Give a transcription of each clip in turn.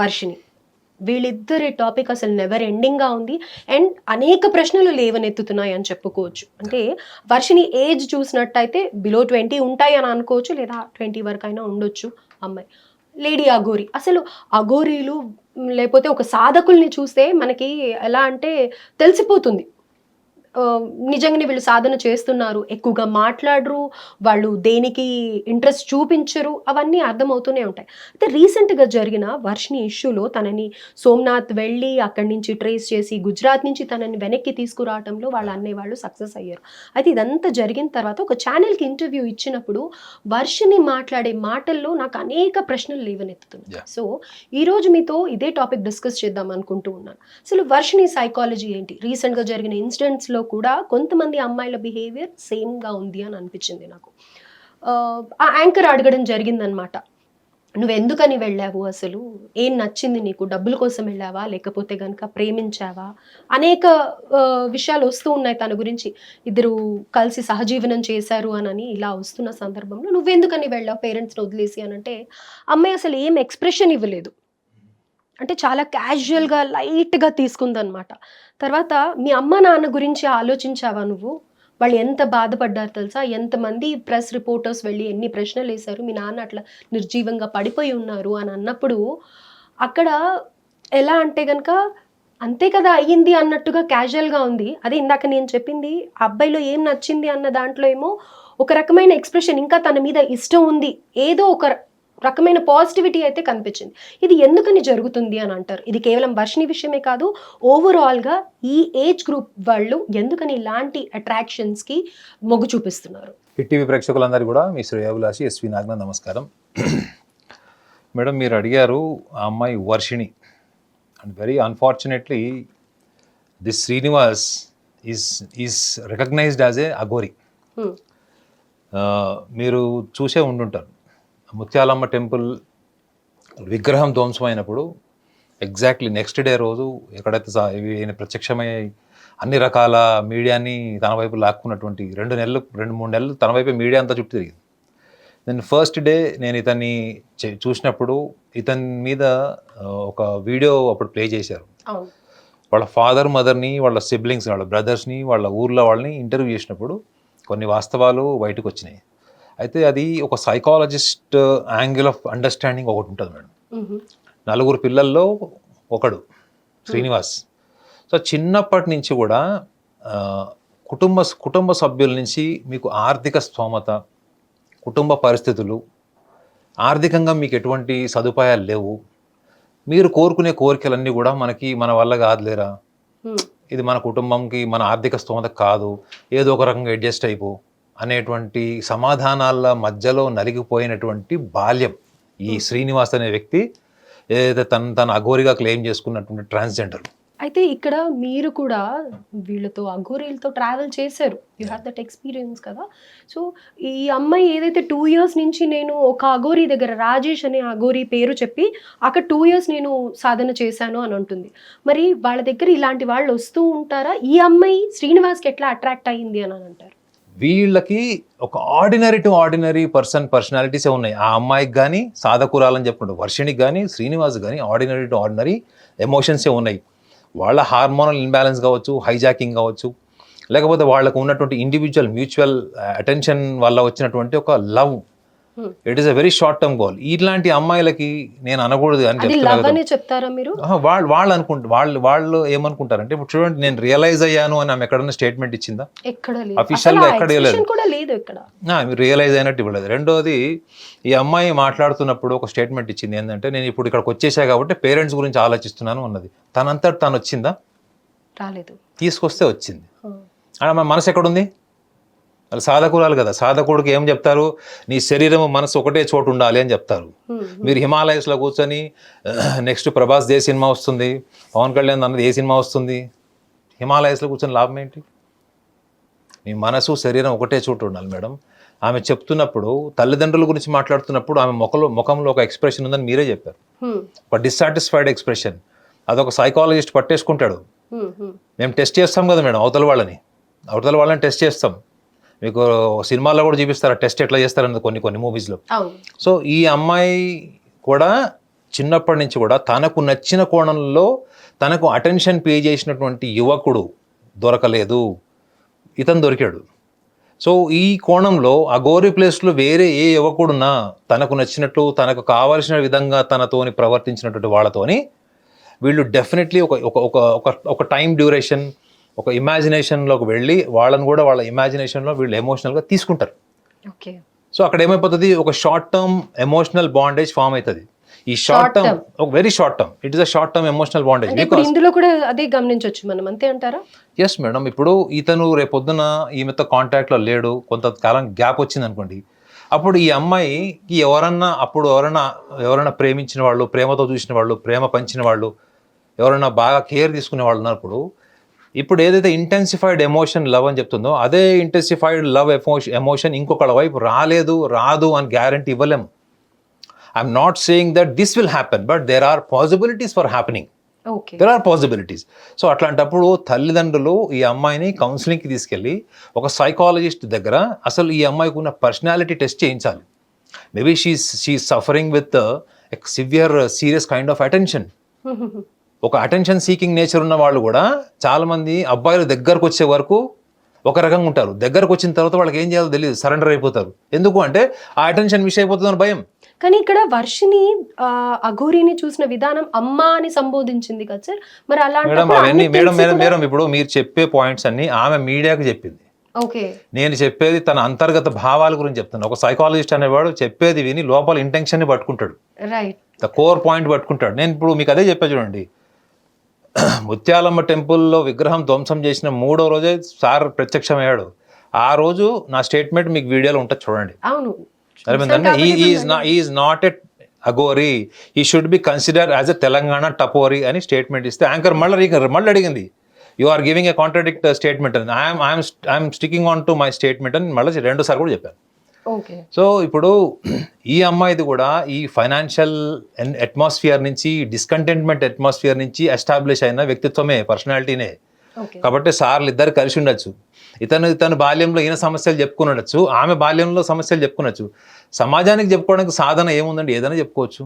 వర్షిణి. వీళ్ళిద్దరి టాపిక్ అసలు నెవర్ ఎండింగ్గా ఉంది. అండ్ అనేక ప్రశ్నలు లేవనెత్తుతున్నాయి అని చెప్పుకోవచ్చు. అంటే వర్షిణి ఏజ్ చూసినట్టయితే బిలో 20 ఉంటాయి అని అనుకోవచ్చు, లేదా 20 వరకు అయినా ఉండొచ్చు అమ్మాయి. లేడీ అఘోరి, అసలు అఘోరీలు లేకపోతే ఒక సాధకుల్ని చూస్తే మనకి ఎలా అంటే తెలిసిపోతుంది నిజంగానే వీళ్ళు సాధన చేస్తున్నారు, ఎక్కువగా మాట్లాడరు, వాళ్ళు దేనికి ఇంట్రెస్ట్ చూపించరు, అవన్నీ అర్థమవుతూనే ఉంటాయి. అయితే రీసెంట్గా జరిగిన వర్షిణి ఇష్యూలో తనని సోమనాథ్ వెళ్ళి అక్కడి నుంచి ట్రేస్ చేసి గుజరాత్ నుంచి తనని వెనక్కి తీసుకురావడంలో వాళ్ళ అన్నయ్య వాళ్ళు సక్సెస్ అయ్యారు. అయితే ఇదంతా జరిగిన తర్వాత ఒక ఛానల్కి ఇంటర్వ్యూ ఇచ్చినప్పుడు వర్షిణి మాట్లాడే మాటల్లో నాకు అనేక ప్రశ్నలు లేవనెత్తుతున్నాయి. సో ఈరోజు మీతో ఇదే టాపిక్ డిస్కస్ చేద్దాం అనుకుంటూ ఉన్నాను. అసలు వర్షిణి సైకాలజీ ఏంటి, రీసెంట్గా జరిగిన ఇన్సిడెంట్స్లో కూడా కొంతమంది అమ్మాయిల బిహేవియర్ సేమ్గా ఉంది అని అనిపించింది నాకు. ఆ యాంకర్ అడగడం జరిగిందనమాట, నువ్వు ఎందుకని వెళ్ళావు, అసలు ఏం నచ్చింది నీకు, డబ్బుల కోసం వెళ్ళావా లేకపోతే కనుక ప్రేమించావా, అనేక విషయాలు వస్తూ ఉన్నాయి తన గురించి. ఇద్దరు కలిసి సహజీవనం చేశారు అని ఇలా వస్తున్న సందర్భంలో నువ్వెందుకని వెళ్ళావు పేరెంట్స్ని వదిలేసి అని అంటే అమ్మాయి అసలు ఏం ఎక్స్ప్రెషన్ ఇవ్వలేదు. అంటే చాలా క్యాజువల్గా లైట్గా తీసుకుందనమాట. తర్వాత మీ అమ్మ నాన్న గురించి ఆలోచించావా నువ్వు, వాళ్ళు ఎంత బాధపడ్డారు తెలుసా, ఎంతమంది ప్రెస్ రిపోర్టర్స్ వెళ్ళి ఎన్ని ప్రశ్నలు వేశారు, మీ నాన్న అట్లా నిర్జీవంగా పడిపోయి ఉన్నారు అని అన్నప్పుడు అక్కడ ఎలా అంటే కనుక అంతే కదా అయ్యింది అన్నట్టుగా క్యాజువల్గా ఉంది. అదే ఇందాక నేను చెప్పింది అబ్బాయిలో ఏం నచ్చింది అన్న దాంట్లో ఏమో ఒక రకమైన ఎక్స్ప్రెషన్, ఇంకా తన మీద ఇష్టం ఉంది, ఏదో ఒక రకమైన పాజిటివిటీ అయితే కనిపించింది. ఇది ఎందుకని జరుగుతుంది అని అంటారు. ఇది కేవలం వర్షిణి విషయమే కాదు, ఓవరాల్గా ఈ ఏజ్ గ్రూప్ వాళ్ళు ఎందుకని ఇలాంటి అట్రాక్షన్స్కి మొగ్గు చూపిస్తున్నారు? టీవీ ప్రేక్షకులందరూ కూడా మీ శ్రేయాభిలాషి ఎస్వి నాగన నమస్కారం. మేడం, మీరు అడిగారు ఆ అమ్మాయి Varshini and very unfortunately this Srinivas is recognized as a Aghori. మీరు చూసే ఉండుంటారు, ముత్యాలమ్మ టెంపుల్ విగ్రహం ధ్వంసమైనప్పుడు ఎగ్జాక్ట్లీ నెక్స్ట్ డే రోజు ఎక్కడైతే ఈయన ప్రత్యక్షమై అన్ని రకాల మీడియాని తన వైపు లాక్కున్నటువంటి 2-3 నెలలు తన వైపు మీడియా అంతా చుట్టూ తిరిగింది. దెన్ ఫస్ట్ డే నేను ఇతన్ని చూసినప్పుడు ఇతని మీద ఒక వీడియో అప్పుడు ప్లే చేశారు. వాళ్ళ ఫాదర్ మదర్ని, వాళ్ళ సిబ్లింగ్స్, వాళ్ళ బ్రదర్స్ని, వాళ్ళ ఊర్లో వాళ్ళని ఇంటర్వ్యూ చేసినప్పుడు కొన్ని వాస్తవాలు బయటకు వచ్చినాయి. అయితే అది ఒక సైకాలజిస్ట్ యాంగిల్ ఆఫ్ అండర్స్టాండింగ్ ఒకటి ఉంటుంది మేడం. 4 పిల్లల్లో ఒకడు శ్రీనివాస్. సో చిన్నప్పటి నుంచి కూడా కుటుంబ సభ్యుల నుంచి మీకు ఆర్థిక స్తోమత, కుటుంబ పరిస్థితులు, ఆర్థికంగా మీకు ఎటువంటి సదుపాయాలు లేవు, మీరు కోరుకునే కోరికలన్నీ కూడా మన వల్ల కాదులేరా, ఇది మన కుటుంబంకి మన ఆర్థిక స్తోమత కాదు, ఏదో ఒక రకంగా అడ్జస్ట్ అయిపో అనేటువంటి సమాధానాల మధ్యలో నలిగిపోయినటువంటి బాల్యం ఈ శ్రీనివాస్ అనే వ్యక్తి, ఏదైతే తన అఘోరిగా క్లెయిమ్ చేసుకున్నటువంటి ట్రాన్స్జెండర్. అయితే ఇక్కడ మీరు కూడా వీళ్ళతో అఘోరీలతో ట్రావెల్ చేశారు, యూ హ్యావ్ దట్ ఎక్స్పీరియన్స్ కదా. సో ఈ అమ్మాయి ఏదైతే 2 years నుంచి నేను ఒక అఘోరీ దగ్గర, రాజేష్ అనే అఘోరీ పేరు చెప్పి అక్కడ 2 years నేను సాధన చేశాను అని అంటుంది. మరి వాళ్ళ దగ్గర ఇలాంటి వాళ్ళు వస్తూ ఉంటారా? ఈ అమ్మాయి శ్రీనివాస్కి ఎట్లా అట్రాక్ట్ అయ్యింది అని అంటారు? వీళ్ళకి ఒక ఆర్డినరీ టు ఆర్డినరీ పర్సనాలిటీసే ఉన్నాయి. ఆ అమ్మాయికి కానీ, సాధకురాలని చెప్పుకుంటారు వర్షిణికి కానీ, శ్రీనివాస్ కానీ ఆర్డినరీ టు ఆర్డినరీ ఎమోషన్సే ఉన్నాయి. వాళ్ళ హార్మోనల్ ఇన్బ్యాలెన్స్ కావచ్చు, హైజాకింగ్ కావచ్చు, లేకపోతే వాళ్ళకు ఉన్నటువంటి ఇండివిజువల్ మ్యూచువల్ అటెన్షన్ వల్ల వచ్చినటువంటి ఒక love, it is a very short term goal. ఇట్లాంటి అమ్మాయిలకి నేను అనకూడదు అని చెప్తారా మీరు? వాళ్ళు ఏమనుకుంటారంటే, ఇప్పుడు చూడండి, నేను రియలైజ్ అయ్యాను అని ఆమె ఎక్కడన్నా స్టేట్మెంట్ ఇచ్చిందా? అఫీషియల్ గా ఎక్కడ లేదు, రియలైజ్ అయినట్టు ఇవ్వలేదు. రెండోది, ఈ అమ్మాయి మాట్లాడుతున్నప్పుడు ఒక స్టేట్మెంట్ ఇచ్చింది ఏంటంటే, నేను ఇప్పుడు ఇక్కడికి వచ్చేసా కాబట్టి పేరెంట్స్ గురించి ఆలోచిస్తున్నాను అన్నది. తనంతట తను వచ్చిందా? రాలేదు. తీసుకొస్తే వచ్చింది. మన మనసు ఎక్కడుంది? వాళ్ళు సాధకురాలు కదా, సాధకుడికి ఏం చెప్తారు, నీ శరీరం మనసు ఒకటే చోటు ఉండాలి అని చెప్తారు. మీరు హిమాలయస్లో కూర్చొని నెక్స్ట్ ప్రభాస్ ఏ సినిమా వస్తుంది, పవన్ కళ్యాణ్ అన్నది ఏ సినిమా వస్తుంది, హిమాలయస్లో కూర్చొని లాభం ఏంటి? మీ మనసు శరీరం ఒకటే చోటు ఉండాలి మేడం. ఆమె చెప్తున్నప్పుడు, తల్లిదండ్రుల గురించి మాట్లాడుతున్నప్పుడు ఆమె ముఖంలో ఒక ఎక్స్ప్రెషన్ ఉందని మీరే చెప్పారు, ఒక డిస్సాటిస్ఫైడ్ ఎక్స్ప్రెషన్. అదొక సైకాలజిస్ట్ పట్టేసుకుంటాడు. మేము టెస్ట్ చేస్తాం కదా మేడం, అవతల వాళ్ళని టెస్ట్ చేస్తాం. మీకు సినిమాల్లో కూడా చూపిస్తారు టెస్ట్ ఎట్లా చేస్తారన్నది కొన్ని మూవీస్లో. సో ఈ అమ్మాయి కూడా చిన్నప్పటి నుంచి కూడా తనకు నచ్చిన కోణంలో తనకు అటెన్షన్ పే చేసినటువంటి యువకుడు దొరకలేదు, ఇతను దొరికాడు. సో ఈ కోణంలో అఘోరి ప్లేస్లో వేరే ఏ యువకుడున్నా తనకు నచ్చినట్లు తనకు కావాల్సిన విధంగా తనతోని ప్రవర్తించినటువంటి వాళ్ళతోని వీళ్ళు డెఫినెట్లీ ఒక టైం డ్యూరేషన్, ఒక ఇమాజినేషన్లోకి వెళ్ళి వాళ్ళని కూడా వాళ్ళ ఇమాజినేషన్లో వీళ్ళు ఎమోషనల్గా తీసుకుంటారు. ఓకే. సో అక్కడ ఏమైపోతుంది, ఒక short term emotional bondage form అవుతుంది. ఈ షార్ట్ టర్మ్ ఒక very short term, it is a short term emotional bondage. అంటే ఇప్పుడు ఇందులో కూడా అదే గమనించవచ్చు మనం, అంతే అంటారా? Yes madam. ఇప్పుడు ఇతను రేపొద్దున ఈమెతో కాంటాక్ట్లో లేడు, కొంతకాలం గ్యాప్ వచ్చింది అనుకోండి, అప్పుడు ఈ అమ్మాయికి ఎవరైనా ప్రేమించిన వాళ్ళు, ప్రేమతో చూసిన వాళ్ళు, ప్రేమ పంచిన వాళ్ళు, ఎవరైనా బాగా కేర్ తీసుకునే వాళ్ళు ఉన్నప్పుడు, ఇప్పుడు ఏదైతే ఇంటెన్సిఫైడ్ ఎమోషన్ లవ్ అని చెప్తుందో అదే ఇంటెన్సిఫైడ్ లవ్ ఎమోషన్ ఇంకొకళ్ళ వైపు రాదు అని గ్యారంటీ ఇవ్వలేము. I'm not saying that this will happen, but there are possibilities for happening. There are possibilities. So అట్లాంటప్పుడు తల్లిదండ్రులు ఈ అమ్మాయిని కౌన్సిలింగ్కి తీసుకెళ్ళి ఒక సైకాలజిస్ట్ దగ్గర అసలు ఈ అమ్మాయికి ఉన్న పర్సనాలిటీ టెస్ట్ చేయించాలి. Maybe she suffering with serious kind of attention. ఒక అటెన్షన్ సీకింగ్ నేచర్ ఉన్న వాళ్ళు కూడా చాలామంది అబ్బాయిలు దగ్గరకు వచ్చే వరకు ఒక రకంగా ఉంటారు, దగ్గరకు వచ్చిన తర్వాత వాళ్ళకి ఏం చేయాలో తెలియదు, సరెండర్ అయిపోతారు. ఎందుకు అంటే ఆ అటెన్షన్ మిస్ అయిపోతుందని భయం. కానీ ఇక్కడ వర్షిని అఘోరిని చూసిన విధానం అమ్మ అని సంబోధించింది కదా సార్, మరి మేడం ఇప్పుడు మీరు చెప్పే పాయింట్స్ అన్ని ఆమె మీడియాకి చెప్పింది. ఓకే. నేను చెప్పేది తన అంతర్గత భావాల గురించి చెప్తాను. ఒక సైకాలజిస్ట్ అనేవాడు చెప్పేది విని లోపల ఇంటెన్షన్ ని పట్టుకుంటాడు, రైట్, ద కోర్ పాయింట్ పట్టుకుంటాడు. నేను ఇప్పుడు మీకు అదే చెప్పా చూడండి, ముత్యాలమ్మ టెంపుల్లో విగ్రహం ధ్వంసం చేసిన 3వ రోజే సార్ ప్రత్యక్షమయ్యాడు. ఆ రోజు నా స్టేట్మెంట్ మీకు వీడియోలో ఉంటుంది, చూడండి. అవును. Is not a Aghori, he should be consider as a Telangana tapori అని స్టేట్మెంట్ ఇస్తే యాంకర్ మళ్ళీ అడిగింది, you are giving a contradict statement అని. I'm sticking on to my statement అని మళ్ళీ 2 సార్లు కూడా చెప్పాను. సో ఇప్పుడు ఈ అమ్మాయిది కూడా ఈ ఫైనాన్షియల్ అట్మాస్ఫియర్ నుంచి, డిస్కంటెంట్మెంట్ అట్మాస్ఫియర్ నుంచి ఎస్టాబ్లిష్ అయిన వ్యక్తిత్వమే, పర్సనాలిటీనే. కాబట్టి సార్లు ఇద్దరు కలిసి ఉండొచ్చు. ఇతను బాల్యంలో ఈయన సమస్యలు చెప్పుకుని ఉండొచ్చు, ఆమె బాల్యంలో సమస్యలు చెప్పుకునొచ్చు. సమాజానికి చెప్పుకోవడానికి సాధన ఏముందండి, ఏదైనా చెప్పుకోవచ్చు.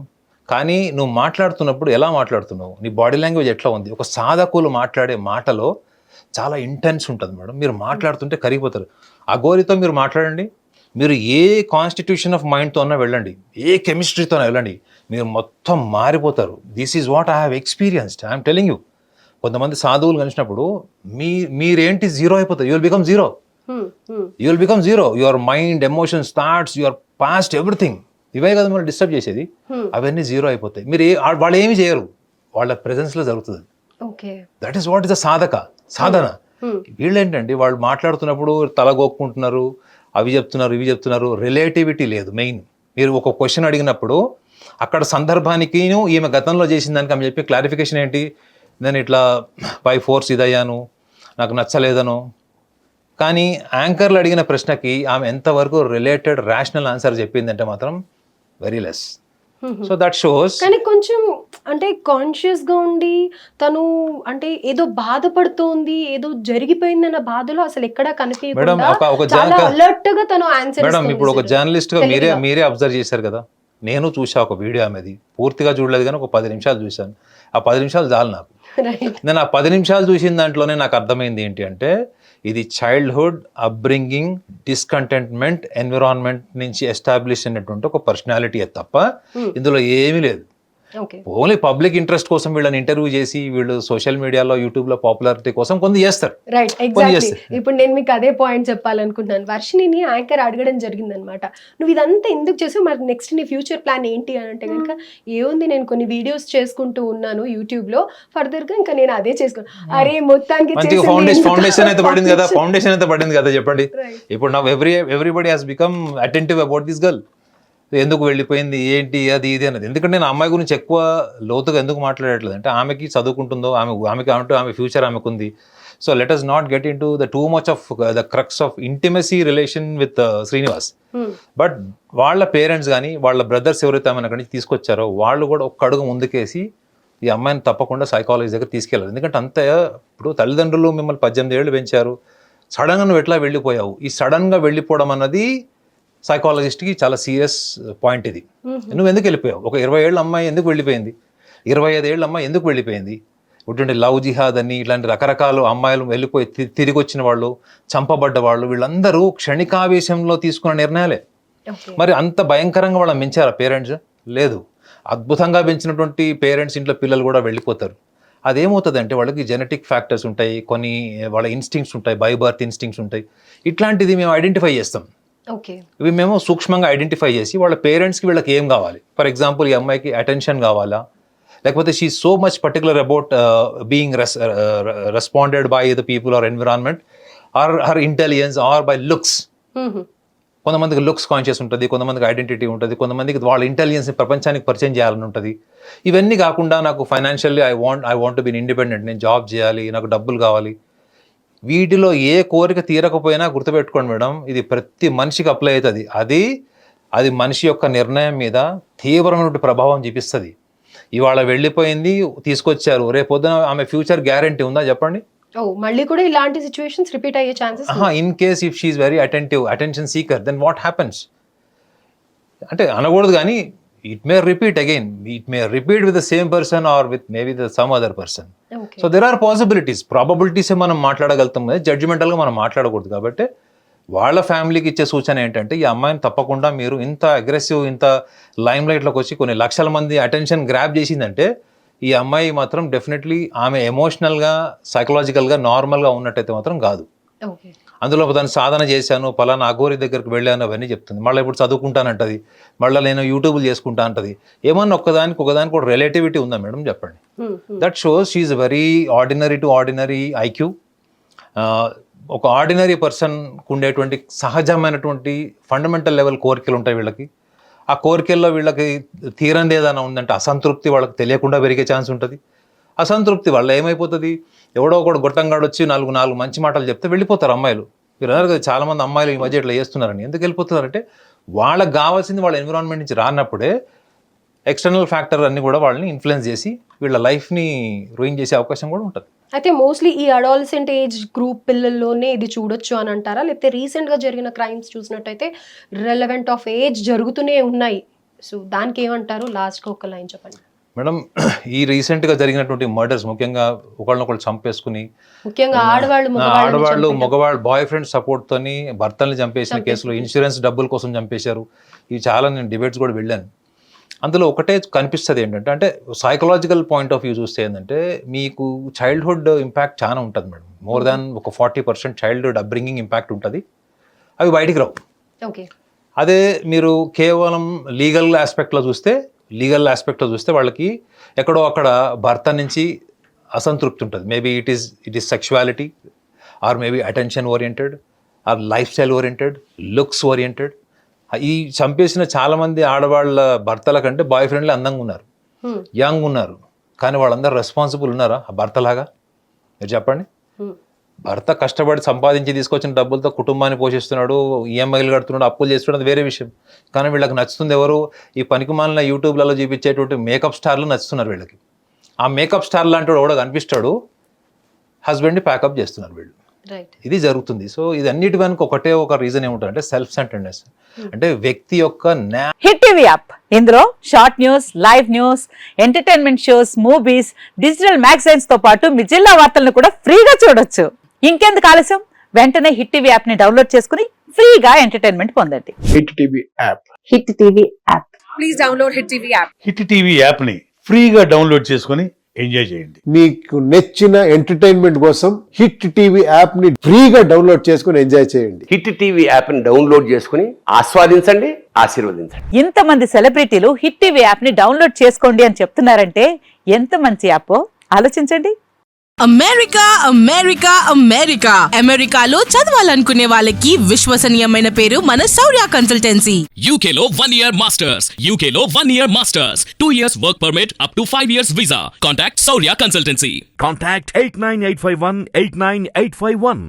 కానీ నువ్వు మాట్లాడుతున్నప్పుడు ఎలా మాట్లాడుతున్నావు, నీ బాడీ లాంగ్వేజ్ ఎట్లా ఉంది. ఒక సాధకులు మాట్లాడే మాటలో చాలా ఇంటెన్స్ ఉంటుంది మేడం. మీరు మాట్లాడుతుంటే కరిగిపోతారు. అఘోరితో మీరు మాట్లాడండి, మీరు ఏ కాన్స్టిట్యూషన్ ఆఫ్ మైండ్తో అన్నా వెళ్ళండి, ఏ కెమిస్ట్రీతో వెళ్ళండి, మీరు మొత్తం మారిపోతారు. This is what I have experienced, I'm telling you. కొంతమంది సాధువులు కలిసినప్పుడు మీరేంటి జీరో అయిపోతారు. You will become zero. Your mind, emotions, thoughts, your past, everything, ఇవే కదా మనం డిస్టర్బ్ చేసేది. అవన్నీ జీరో అయిపోతాయి. వాళ్ళు ఏమి చేయరు, వాళ్ళ ప్రెజెన్స్లో జరుగుతుంది. That is what is the sadhana. వీళ్ళేంటండి, వాళ్ళు మాట్లాడుతున్నప్పుడు తలగొక్కుంటున్నారు, అవి చెప్తున్నారు, ఇవి చెప్తున్నారు. రిలేటివిటీ లేదు. మెయిన్ మీరు ఒక క్వశ్చన్ అడిగినప్పుడు అక్కడ సందర్భానికి ఈమె గతంలో చేసిన దానికి ఆమె చెప్పి క్లారిఫికేషన్ ఏంటి, నేను ఇట్లా బై ఫోర్స్ ఇదయ్యాను, నాకు నచ్చలేదను. కానీ యాంకర్లు అడిగిన ప్రశ్నకి ఆమె ఎంతవరకు రిలేటెడ్ రేషనల్ ఆన్సర్ చెప్పిందంటే మాత్రం very less. So that shows. కానీ కొంచెం అంటే కాన్షియస్ గా ఉండి తను అంటే ఏదో బాధపడుతోంది, ఏదో జరిగిపోయిందన్న బాధలో అసలు ఎక్కడా కనిపించకుండా చాలా అలర్ట్ గా తను ఆన్సర్. మేడం ఇప్పుడు ఒక జర్నలిస్ట్ గా మీరే అబ్జర్వ్ చేశారు కదా, నేను చూసా ఒక వీడియో ఆమెది, పూర్తిగా చూడలేదు కానీ ఒక 10 నిమిషాలు చూశాను. ఆ 10 నిమిషాలు చాలు నాకు. నేను ఆ 10 నిమిషాలు చూసిన దాంట్లోనే నాకు అర్థమైంది ఏంటి అంటే, ఇది చైల్డ్హుడ్ అప్బ్రింగింగ్, డిస్కంటెంట్మెంట్ ఎన్విరాన్మెంట్ నుంచి ఎస్టాబ్లిష్ అయినటువంటి ఒక పర్సనాలిటీ తప్ప ఇందులో ఏమీ లేదు. ఓన్లీ పబ్లిక్ ఇంట్రెస్ట్ కోసం వీళ్ళని ఇంటర్వ్యూ చేసి వీళ్ళు సోషల్ మీడియాలో, యూట్యూబ్ లో పాపులారిటీ కోసం కొంత చేస్తారు. Right, exactly. ఇప్పుడు నేను మీకు అదే పాయింట్ చెప్పాలనుకుంటున్నాను. వర్షిని యాంకర్ అడగడం జరిగింది అనమాట, నువ్వు ఇదంతా ఎందుకు చేసావు, మరి నెక్స్ట్ నీ ఫ్యూచర్ ప్లాన్ ఏంటి అని అంటే కనుక, ఏముంది నేను కొన్ని వీడియోస్ చేసుకుంటూ ఉన్నాను యూట్యూబ్ లో, ఫర్దర్ గా ఇంకా నేను అదే చేసుకున్నాను. అరే మొత్తానికి ఫౌండేషన్ అయితే పడింది కదా చెప్పండి. ఇప్పుడు నా everybody has become attentive about this girl. ఎందుకు వెళ్ళిపోయింది, ఏంటి, అది ఇది అన్నది. ఎందుకంటే నేను అమ్మాయి గురించి ఎక్కువ లోతుగా ఎందుకు మాట్లాడట్లేదు అంటే, ఆమెకి చదువుకుంటుందో, ఆమె ఫ్యూచర్ ఆమెకుంది. So let us not get into the too much of the crux of intimacy relation with Srinivas. But వాళ్ళ పేరెంట్స్ కానీ వాళ్ళ బ్రదర్స్ ఎవరైతే ఆమెను అక్కడి నుంచి తీసుకొచ్చారో వాళ్ళు కూడా ఒక్క అడుగు ముందుకేసి ఈ అమ్మాయిని తప్పకుండా సైకాలజీ దగ్గర తీసుకెళ్ళాలి. ఎందుకంటే అంత ఇప్పుడు తల్లిదండ్రులు మిమ్మల్ని 18 ఏళ్ళు పెంచారు, సడన్గా నువ్వు ఎట్లా వెళ్ళిపోయావు. ఈ సడన్గా వెళ్ళిపోవడం అన్నది సైకాలజిస్ట్కి చాలా సీరియస్ పాయింట్ ఇది. నువ్వు ఎందుకు వెళ్ళిపోయావు? ఒక 20 ఏళ్ళ అమ్మాయి ఎందుకు వెళ్ళిపోయింది? 25 ఏళ్ళ అమ్మాయి ఎందుకు వెళ్ళిపోయింది? ఇటువంటి లవ్ జిహాద్ అని ఇట్లాంటి రకరకాల అమ్మాయిలు వెళ్ళిపోయి తిరిగి వచ్చిన వాళ్ళు, చంపబడ్డ వాళ్ళు, వీళ్ళందరూ క్షణికావేశంలో తీసుకున్న నిర్ణయాలే. మరి అంత భయంకరంగా వాళ్ళని పెంచారా పేరెంట్స్? లేదు. అద్భుతంగా పెంచినటువంటి పేరెంట్స్ ఇంట్లో పిల్లలు కూడా వెళ్ళిపోతారు. అదేమవుతుంది అంటే వాళ్ళకి జెనెటిక్ ఫ్యాక్టర్స్ ఉంటాయి, కొన్ని వాళ్ళ ఇన్స్టింక్ట్స్ ఉంటాయి, బై బర్త్ ఇన్స్టింక్ట్స్ ఉంటాయి. ఇట్లాంటిది మేము ఐడెంటిఫై చేస్తాం. ఇవి మేము సూక్ష్మంగా ఐడెంటిఫై చేసి వాళ్ళ పేరెంట్స్కి వీళ్ళకి ఏం కావాలి. ఫర్ ఎగ్జాంపుల్, ఈ అమ్మాయికి అటెన్షన్ కావాలా, లేకపోతే she so much particular about being responded by the people or environment or her intelligence or by looks. కొంతమందికి లుక్స్ కాన్షియస్ ఉంటుంది, కొంతమందికి ఐడెంటిటీ ఉంటుంది, కొంతమందికి వాళ్ళ ఇంటెలిజెన్స్ని ప్రపంచానికి పరిచయం చేయాలని ఉంటుంది. ఇవన్నీ కాకుండా నాకు financially I want to be independent, నేను జాబ్ చేయాలి, నాకు డబ్బులు కావాలి. వీటిలో ఏ కోరిక తీరకపోయినా గుర్తుపెట్టుకోండి మేడం, ఇది ప్రతి మనిషికి అప్లై అవుతుంది. అది మనిషి యొక్క నిర్ణయం మీద తీవ్రమైన ప్రభావం చూపిస్తుంది. ఇవాళ వెళ్ళిపోయింది, తీసుకొచ్చారు, రేపొద్దున ఆమె ఫ్యూచర్ గ్యారంటీ ఉందా చెప్పండి? మళ్ళీ కూడా ఇలాంటి సిచ్యువేషన్స్ రిపీట్ అయ్యే chances. In case if she is very attention seeker, then what happens అంటే అనకూడదు, కానీ it may repeat again. It may repeat with the same person or with maybe some other person. So there are possibilities. Probabilities మనం మాట్లాడగలుగుతాం, జడ్జిమెంటల్గా మనం మాట్లాడకూడదు. కాబట్టి వాళ్ళ ఫ్యామిలీకి ఇచ్చే సూచన ఏంటంటే, ఈ అమ్మాయిని తప్పకుండా మీరు ఇంత అగ్రెసివ్, ఇంత లైమ్ లైట్లోకి వచ్చి కొన్ని లక్షల మంది అటెన్షన్ గ్రాప్ చేసిందంటే, ఈ అమ్మాయి మాత్రం డెఫినెట్లీ ఆమె ఎమోషనల్గా, సైకలాజికల్గా నార్మల్గా ఉన్నట్టయితే మాత్రం కాదు. అందులో దాన్ని సాధన చేశాను, పలానా అఘోరి దగ్గరికి వెళ్ళాను, అవన్నీ చెప్తుంది. మళ్ళీ ఇప్పుడు చదువుకుంటానంటది, మళ్ళీ నేను యూట్యూబ్లు చేసుకుంటా అంటది. ఏమన్నా ఒకదానికి ఒక రిలేటివిటీ ఉందా మేడం చెప్పండి? That shows she is very ordinary to ordinary IQ. ఒక ఆర్డినరీ పర్సన్కు ఉండేటువంటి సహజమైనటువంటి ఫండమెంటల్ లెవెల్ కోరికలు ఉంటాయి వీళ్ళకి. ఆ కోరికల్లో వీళ్ళకి తీరంది ఏదైనా ఉందంటే అసంతృప్తి వాళ్ళకి తెలియకుండా పెరిగే ఛాన్స్ ఉంటుంది. అసంతృప్తి వల్ల ఏమైపోతుంది, ఎవడో ఒకడు గొట్టంగాడు వచ్చి నాలుగు మంచి మాటలు చెప్తే వెళ్ళిపోతారు అమ్మాయిలు. మీరు అన్నారు కదా చాలామంది అమ్మాయిలు ఈ మధ్య ఇట్లా చేస్తున్నారని. ఎందుకు వెళ్ళిపోతున్నారంటే వాళ్ళకి కావాల్సింది వాళ్ళ ఎన్విరాన్మెంట్ నుంచి రానప్పుడే ఎక్స్టర్నల్ ఫ్యాక్టర్ అన్ని కూడా వాళ్ళని ఇన్ఫ్లుయెన్స్ చేసి వీళ్ళ లైఫ్ని రూయిన్ చేసే అవకాశం కూడా ఉంటుంది. అయితే మోస్ట్లీ ఈ అడాలసెంట్ ఏజ్ గ్రూప్ పిల్లల్లోనే ఇది చూడొచ్చు అని అంటారా, లేకపోతే రీసెంట్గా జరిగిన క్రైమ్స్ చూసినట్టయితే రిలవెంట్ ఆఫ్ ఏజ్ జరుగుతూనే ఉన్నాయి? సో దానికి ఏమంటారు? లాస్ట్గా ఒక లైన్ చెప్పండి మేడం. ఈ రీసెంట్గా జరిగినటువంటి మర్డర్స్, ముఖ్యంగా ఒకళ్ళనొకళ్ళు చంపేసుకుని, ముఖ్యంగా ఆడవాళ్ళు మగవాళ్ళు బాయ్ ఫ్రెండ్ సపోర్ట్తోని భర్తల్ని చంపేసిన కేసులో ఇన్సూరెన్స్ డబ్బుల కోసం చంపేశారు. ఇవి చాలా నేను డిబేట్స్ కూడా వెళ్ళాను. అందులో ఒకటే కనిపిస్తుంది ఏంటంటే, అంటే సైకలాజికల్ పాయింట్ ఆఫ్ వ్యూ చూస్తే ఏంటంటే, మీకు చైల్డ్హుడ్ ఇంపాక్ట్ చాలా ఉంటుంది మేడం. మోర్ దాన్ ఒక 40% చైల్డ్హుడ్ అప్బ్రింగింగ్ ఇంపాక్ట్ ఉంటుంది. అవి బయటికి రావు. అదే మీరు కేవలం లీగల్ ఆస్పెక్ట్లో చూస్తే వాళ్ళకి ఎక్కడో అక్కడ భర్త నుంచి అసంతృప్తి ఉంటుంది. Maybe it is sexuality, or maybe attention oriented, or lifestyle oriented, looks oriented. ఈ చంపేసిన చాలామంది ఆడవాళ్ళ భర్తల కంటే బాయ్ ఫ్రెండ్లే అందంగా ఉన్నారు, యంగ్ ఉన్నారు. కానీ వాళ్ళందరూ రెస్పాన్సిబుల్ ఉన్నారా ఆ భర్తలాగా? మీరు చెప్పండి. భర్త కష్టపడి సంపాదించి తీసుకొచ్చిన డబ్బులతో కుటుంబాన్ని పోషిస్తున్నాడు, ఈఎంఐలు కడుతున్నాడు, అప్పులు చేస్తున్నాడు, వేరే విషయం. కానీ వీళ్ళకి నచ్చుతుంది ఎవరు? ఈ పనికిమాలిన యూట్యూబ్లలో చూపించేటువంటి మేకప్ స్టార్లు నచ్చుతున్నారు వీళ్ళకి. ఆ మేకప్ స్టార్ లాంటి వాడు కూడా కనిపిస్తాడు, హస్బెండ్ని ప్యాకప్ చేస్తున్నారు వీళ్ళు. ఇది జరుగుతుంది. సో ఇది అన్నిటి వెనుక ఒకటే ఒక రీజన్ ఏముంటుంది అంటే సెల్ఫ్ సెంటర్డ్నెస్. అంటే వ్యక్తి యొక్క హిట్ టీవీ యాప్, ఇందులో short news, live news, entertainment shows, movies, digital magazines తో పాటు మీ జిల్లా వార్తలను కూడా ఫ్రీగా చూడొచ్చు. ఇంకెందుకు ఆలస్యం, వెంటనే హిట్ టీవీ యాప్ ని డౌన్లోడ్ చేసుకుని ఫ్రీగా ఎంటర్టైన్మెంట్ పొందండి. Hit TV app. Hit TV app. Please download hit TV app. Hit TV app ని ఫ్రీగా డౌన్లోడ్ చేసుకుని ఎంజాయ్ చేయండి. మీకు నచ్చిన ఎంటర్టైన్మెంట్ కోసం హిట్ టీవీ యాప్ ని ఫ్రీగా డౌన్లోడ్ చేసుకుని ఎంజాయ్ చేయండి. హిట్ టీవీ యాప్ ని డౌన్లోడ్ చేసుకుని ఆస్వాదించండి, ఆశీర్వదించండి. ఇంతమంది సెలబ్రిటీలు హిట్ టీవీ యాప్ ని డౌన్లోడ్ చేసుకోండి అని చెప్తున్నారంటే ఎంత మంచి యాప్ ఆలోచించండి. అమెరికా అమెరికా అమెరికా అమెరికాలో చదవాలనుకునే వాళ్ళకి విశ్వసనీయమైన పేరు మన శౌర్య కన్సల్టెన్సీ. UK లో 1 year masters, UK లో 1 year masters, 2 years work permit up to 5 years visa. Contact Saurya Consultancy. Contact 89851 89851.